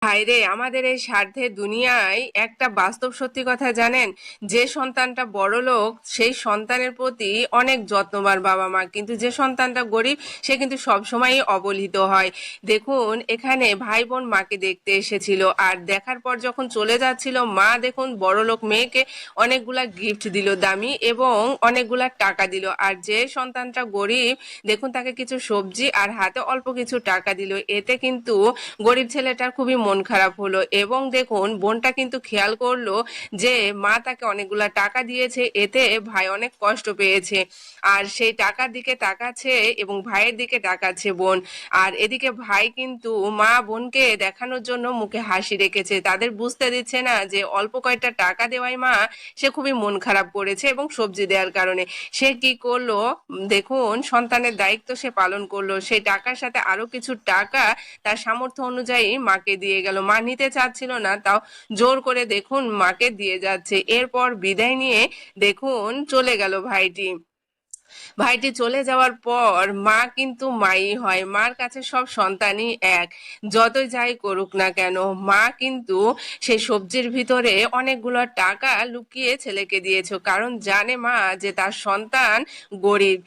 ভাইরে, আমাদের এই স্বার্থের দুনিয়ায় একটা বাস্তব সত্যি কথা জানেন? যে সন্তানটা বড়লোক সেই সন্তানের প্রতি অনেক যত্নবান বাবা মা, কিন্তু যে সন্তানটা গরিব সে কিন্তু সবসময়ই অবহেলিত হয়। দেখুন, এখানে ভাই বোন মাকে দেখতে এসেছিল, আর দেখার পর যখন চলে যাচ্ছিল মা দেখুন বড়লোক মেয়েকে অনেকগুলা গিফট দিল দামি, এবং অনেকগুলা টাকা দিল। আর যে সন্তানটা গরিব দেখুন তাকে কিছু সবজি আর হাতে অল্প কিছু টাকা দিল। এতে কিন্তু গরিব ছেলেটার খুবই মন খারাপ হলো, এবং দেখুন বোনটা কিন্তু খেয়াল করলো যে মা তাকে অনেকগুলা টাকা দিয়েছে, এতে ভাই অনেক কষ্ট পেয়েছে। আর সেই টাকার দিকে তাকাচ্ছে এবং ভাইয়ের দিকে তাকাচ্ছে বোন। আর এদিকে ভাই কিন্তু মা বোনকে দেখানোর জন্য মুখে হাসি রেখেছে, তাদের বুঝতে দিচ্ছে না যে অল্প কয়েকটা টাকা দেওয়ায় মা সে খুবই মন খারাপ করেছে, এবং সবজি দেওয়ার কারণে সে কি করলো, দেখুন সন্তানের দায়িত্ব সে পালন করলো। সেই টাকার সাথে আরো কিছু টাকা তার সামর্থ্য অনুযায়ী মাকে দিয়ে গেল। মা নিতে চাচ্ছিল না, তাও জোর করে দেখুন মাকে দিয়ে যাচ্ছে। এরপর বিদায় নিয়ে দেখুন চলে গেল ভাইটি। ভাইটি চলে যাওয়ার পর মা কিন্তু মাই হয়, মার কাছে সব সন্তানই এক। যতই যাই করুক না কেন, মা কিন্তু সেই সবজির ভিতরে অনেকগুলো টাকা লুকিয়ে ছেলেকে দিয়েছে, কারণ জানে মা যে তার সন্তান গরিব,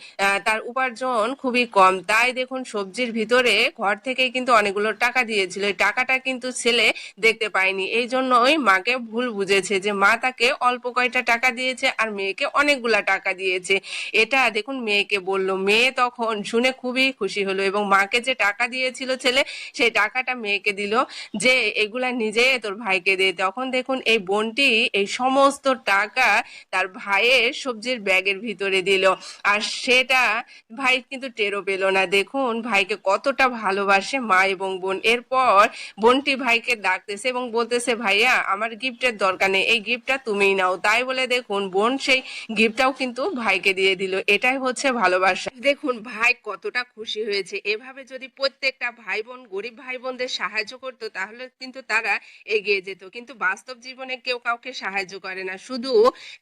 তার উপার্জন খুবই কম। তাই দেখুন সবজির ভিতরে ঘর থেকেই কিন্তু অনেকগুলো টাকা দিয়েছিল, এই টাকাটা কিন্তু ছেলে দেখতে পায়নি। এই জন্যই মাকে ভুল বুঝেছে যে মা তাকে অল্প কয়টা টাকা দিয়েছে আর মেয়েকে অনেকগুলা টাকা দিয়েছে। এটা দেখুন মেয়েকে বলল, মেয়ে তখন শুনে খুবই খুশি হলো, এবং মাকে যে টাকা দিয়েছিল ছেলে সেই টাকাটা মেয়েকে দিল যে এগুলা নিজে তোর ভাইকে দে। তখন দেখুন এই বোনটি এই সমস্ত টাকা তার ভাইয়ের সবজির ব্যাগের ভিতরে দিল, আর সেটা ভাই কিন্তু টেরও পেল না। দেখুন ভাইকে কতটা ভালোবাসে মা এবং বোন। এরপর বোনটি ভাইকে ডাকতেছে এবং বলতেছে, ভাইয়া আমার গিফটের দরকার নেই, এই গিফটটা তুমিই নাও। তাই বলে দেখুন বোন সেই গিফটটাও কিন্তু ভাইকে দিয়ে দিল। এটাই হচ্ছে ভালোবাসা। দেখুন ভাই কতটা খুশি হয়েছে। এভাবে যদি প্রত্যেকটা ভাই বোন গরিব ভাই বোনদের সাহায্য করতো তাহলে কিন্তু তারা এগিয়ে যেত, কিন্তু বাস্তব জীবনে কেউ কাউকে সাহায্য করে না, শুধু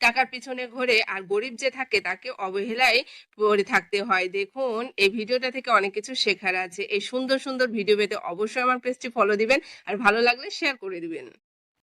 টাকার পিছনে ঘোরে, আর গরিব যে থাকে তাকে অবহেলায় পড়ে থাকতে হয়। দেখুন এই ভিডিওটা থেকে অনেক কিছু শেখার আছে। এই সুন্দর সুন্দর ভিডিও পেতে অবশ্যই আমার পেজটি ফলো দিবেন, আর ভালো লাগলে শেয়ার করে দিবেন।